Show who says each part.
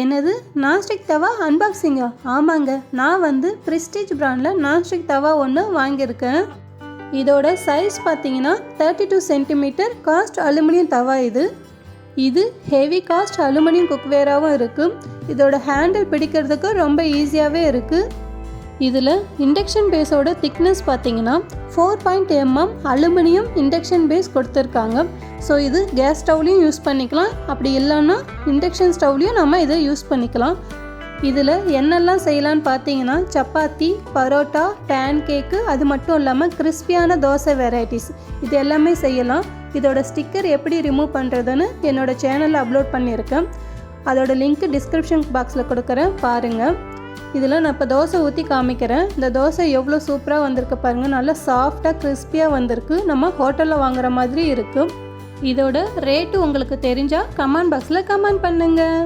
Speaker 1: என்னது நான்ஸ்டிக் தவா அன்பாக்சிங்கா? ஆமாங்க, நான் வந்து ப்ரெஸ்டீஜ் பிராண்டில் நான்ஸ்டிக் தவா ஒன்று வாங்கியிருக்கேன். இதோட சைஸ் பார்த்தீங்கன்னா 32 சென்டிமீட்டர் காஸ்ட் அலுமினியம் தவா. இது ஹெவி காஸ்ட் அலுமினியம் குக்வேராகவும் இருக்குது. இதோட ஹேண்டில் பிடிக்கிறதுக்கு ரொம்ப ஈஸியாகவே இருக்குது. இதில் இண்டக்ஷன் பேஸோட திக்னஸ் பார்த்தீங்கன்னா 4 mm அலுமினியம் இண்டக்ஷன் பேஸ் கொடுத்துருக்காங்க. ஸோ இது கேஸ் ஸ்டவ்லையும் யூஸ் பண்ணிக்கலாம், அப்படி இல்லைன்னா இண்டக்ஷன் ஸ்டவ்லையும் நம்ம இதை யூஸ் பண்ணிக்கலாம். இதில் என்னெல்லாம் செய்யலான்னு பார்த்தீங்கன்னா சப்பாத்தி, பரோட்டா, பேன் கேக்கு, அது மட்டும் இல்லாமல் கிறிஸ்பியான தோசை வெரைட்டிஸ் இது எல்லாமே செய்யலாம். இதோட ஸ்டிக்கர் எப்படி ரிமூவ் பண்ணுறதுன்னு என்னோடய சேனலில் அப்லோட் பண்ணியிருக்கேன். அதோட லிங்க் டிஸ்கிரிப்ஷன் பாக்ஸில் கொடுக்குறேன், பாருங்கள். இதில் நான் இப்போ தோசை ஊற்றி காமிக்கிறேன். இந்த தோசை எவ்வளோ சூப்பராக வந்திருக்கு பாருங்கள். நல்லா சாஃப்டாக கிறிஸ்பியாக வந்திருக்கு. நம்ம ஹோட்டலில் வாங்குற மாதிரி இருக்குது. இதோட ரேட்டு உங்களுக்கு தெரிஞ்சால் கமெண்ட் பாக்ஸில் கமெண்ட் பண்ணுங்கள்.